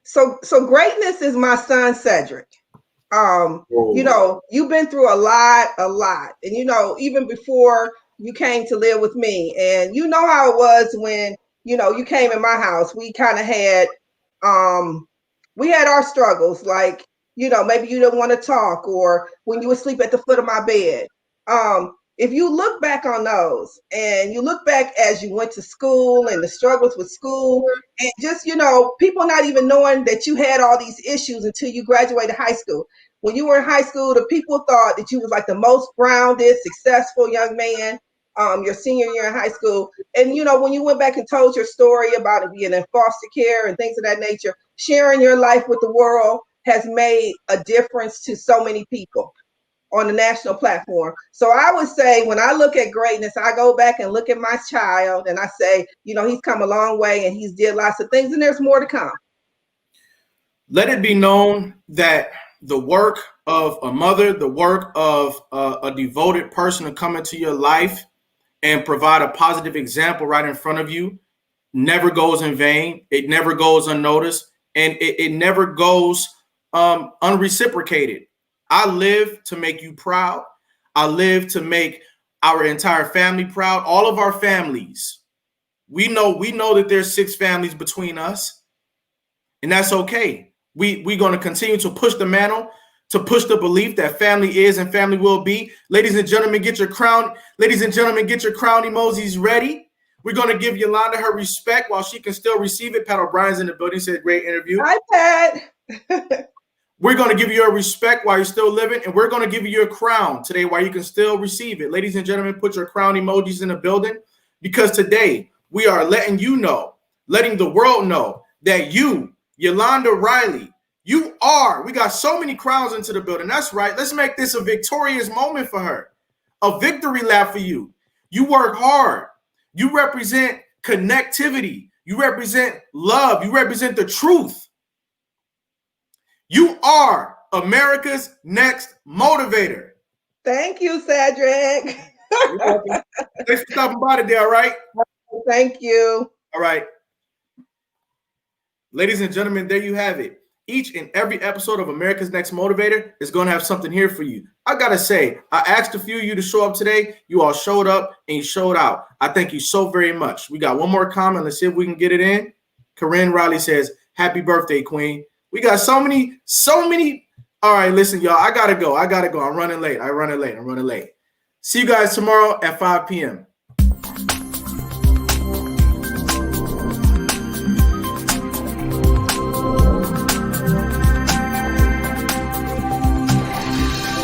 So greatness is my son Cedric. You've been through a lot. And even before you came to live with me, and you know how it was when, you came in my house. We kind of had we had our struggles, like, maybe you didn't want to talk, or when you would sleep at the foot of my bed. If you look back on those and you look back as you went to school and the struggles with school, and just, people not even knowing that you had all these issues until you graduated high school. When you were in high school, the people thought that you was like the most grounded, successful young man, your senior year in high school. And, when you went back and told your story about it being in foster care and things of that nature, sharing your life with the world has made a difference to so many people on the national platform. So I would say, when I look at greatness, I go back and look at my child and I say, he's come a long way and he's did lots of things, and there's more to come. Let it be known that the work of a mother, the work of a devoted person to come into your life and provide a positive example right in front of you never goes in vain. It never goes unnoticed, and it never goes unreciprocated. I live to make you proud. I live to make our entire family proud. All of our families. We know that there's 6 families between us, and that's okay. We're going to continue to push the mantle, to push the belief that family is and family will be. Ladies and gentlemen, get your crown. Ladies and gentlemen, get your crown emojis ready. We're going to give Yolanda her respect while she can still receive it. Pat O'Brien's in the building. Said great interview. Hi, Pat. We're going to give you your respect while you're still living, and we're going to give you your crown today while you can still receive it. Ladies and gentlemen, put your crown emojis in the building, because today we are letting you know, letting the world know that you, Yolanda Riley, we got so many crowns into the building. That's right. Let's make this a victorious moment for her, a victory lap for you. You work hard. You represent connectivity. You represent love. You represent the truth. You are America's next motivator. Thank you, Cedric. You're welcome. Thanks for stopping by today, all right? Thank you. All right. Ladies and gentlemen, there you have it. Each and every episode of America's Next Motivator is going to have something here for you. I got to say, I asked a few of you to show up today. You all showed up and you showed out. I thank you so very much. We got one more comment. Let's see if we can get it in. Corinne Riley says, happy birthday, Queen. We got so many. All right, listen, y'all. I got to go. I'm running late. I'm running late. See you guys tomorrow at 5 p.m.